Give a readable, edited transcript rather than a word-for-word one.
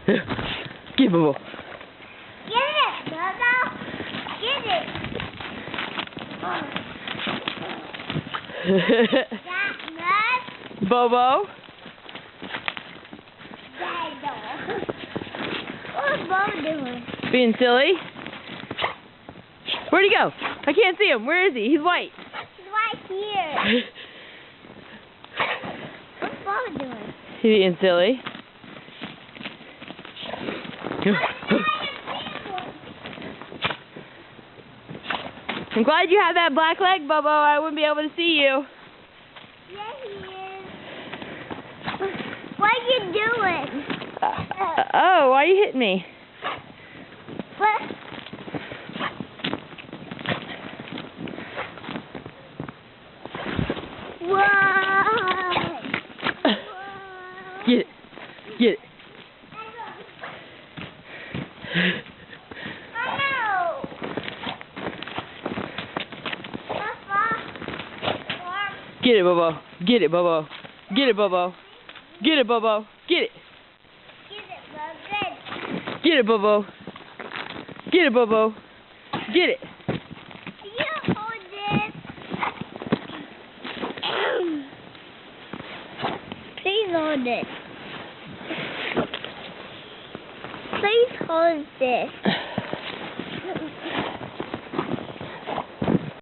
Get Bobo. Get it, Bobo. Get it. That nuts. Bobo. What's Bobo doing? Being silly. Where'd he go? I can't see him. Where is he? He's white. He's right here. What's Bobo doing? He's being silly. I'm glad you have that black leg, Bobo. I wouldn't be able to see you. Yeah, he is. What are you doing? Oh, why are you hitting me? What? What? Get it. Get it. Get it, Bobo. Get it, Bobo. Get it, Bobo. Get it, Bobo. Get it. Get it, Bobo. Get it, Bobo. Get it. You hold this. Please hold it. Please hold this.